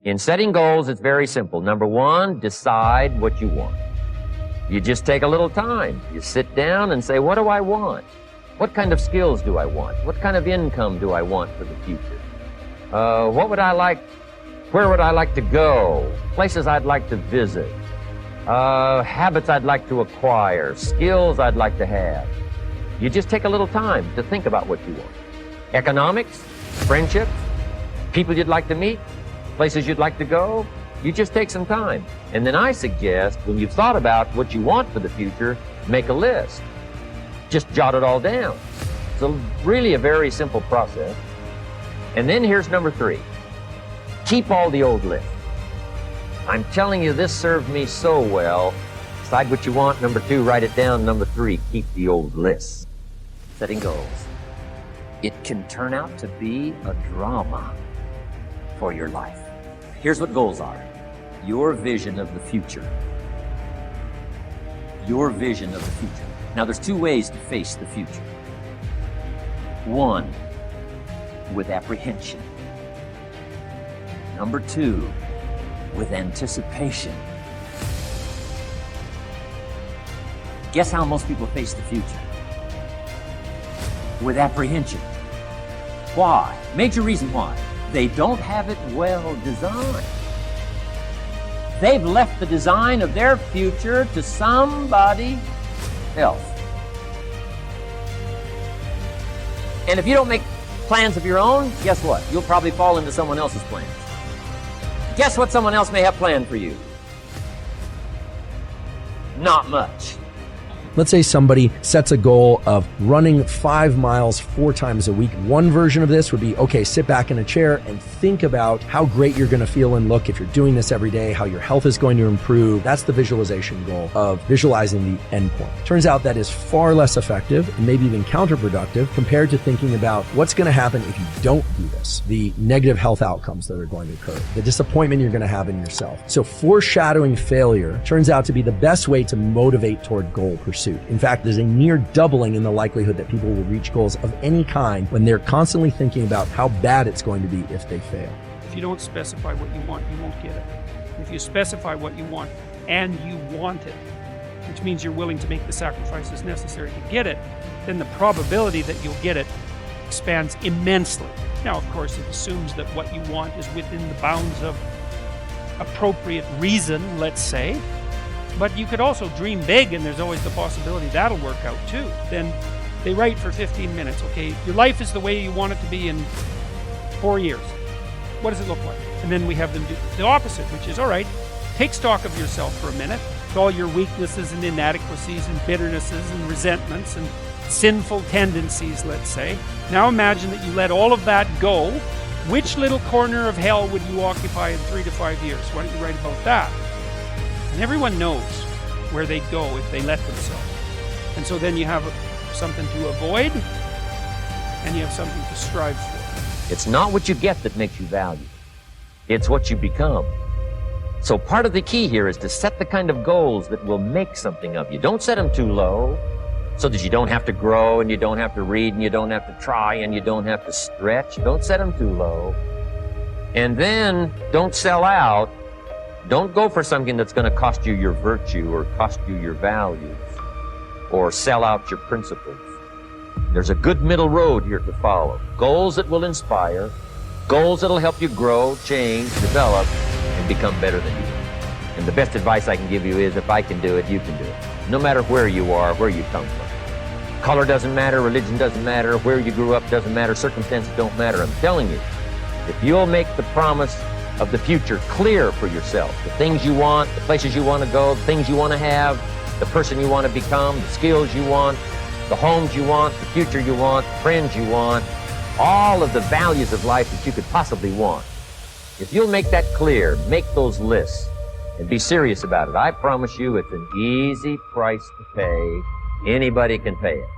In setting goals, it's very simple. Number one, decide what you want. You just take a little time. You sit down and say, what do I want? What kind of skills do I want? What kind of income do I want for the future? What would I like? Where would I like to go? Places I'd like to visit. Habits I'd like to acquire. Skills I'd like to have. You just take a little time to think about what you want. Economics, friendships, people you'd like to meet, places you'd like to go. You just take some time. And then I suggest, when you've thought about what you want for the future, make a list. Just jot it all down. It's really a very simple process. And then here's number 3. Keep all the old lists. I'm telling you, this served me so well. Decide what you want. Number 2, write it down. Number 3, keep the old lists. Setting goals. It can turn out to be a drama for your life. Here's what goals are. Your vision of the future. Your vision of the future. Now, there's 2 ways to face the future. 1, with apprehension. Number 2, with anticipation. Guess how most people face the future? With apprehension. Why? Major reason why. They don't have it well designed. They've left the design of their future to somebody else. And if you don't make plans of your own, guess what? You'll probably fall into someone else's plans. Guess what someone else may have planned for you? Not much. Let's say somebody sets a goal of running 5 miles 4 times a week. One version of this would be, okay, sit back in a chair and think about how great you're going to feel and look if you're doing this every day, how your health is going to improve. That's the visualization goal of visualizing the end point. Turns out that is far less effective and maybe even counterproductive compared to thinking about what's going to happen if you don't do this, the negative health outcomes that are going to occur, the disappointment you're going to have in yourself. So foreshadowing failure turns out to be the best way to motivate toward goal pursuit. In fact, there's a near doubling in the likelihood that people will reach goals of any kind when they're constantly thinking about how bad it's going to be if they fail. If you don't specify what you want, you won't get it. If you specify what you want and you want it, which means you're willing to make the sacrifices necessary to get it, then the probability that you'll get it expands immensely. Now, of course, it assumes that what you want is within the bounds of appropriate reason, let's say. But you could also dream big, and there's always the possibility that'll work out too. Then they write for 15 minutes, okay, your life is the way you want it to be in 4 years. What does it look like? And then we have them do the opposite, which is, all right, take stock of yourself for a minute, with all your weaknesses and inadequacies and bitternesses and resentments and sinful tendencies, let's say. Now imagine that you let all of that go. Which little corner of hell would you occupy in 3 to 5 years? Why don't you write about that? And everyone knows where they'd go if they let themselves. And so then you have something to avoid, and you have something to strive for. It's not what you get that makes you valuable. It's what you become. So part of the key here is to set the kind of goals that will make something of you. Don't set them too low so that you don't have to grow and you don't have to read and you don't have to try and you don't have to stretch. Don't set them too low. And then don't sell out. Don't go for something that's going to cost you your virtue or cost you your values or sell out your principles. There's a good middle road here to follow. Goals that will inspire, goals that will help you grow, change, develop, and become better than you. And the best advice I can give you is, if I can do it, you can do it. No matter where you are, where you come from. Color doesn't matter, religion doesn't matter, where you grew up doesn't matter, circumstances don't matter. I'm telling you, if you'll make the promise of the future clear for yourself, the things you want, the places you want to go, the things you want to have, the person you want to become, the skills you want, the homes you want, the future you want, the friends you want, all of the values of life that you could possibly want. If you'll make that clear, make those lists, and be serious about it, I promise you it's an easy price to pay. Anybody can pay it.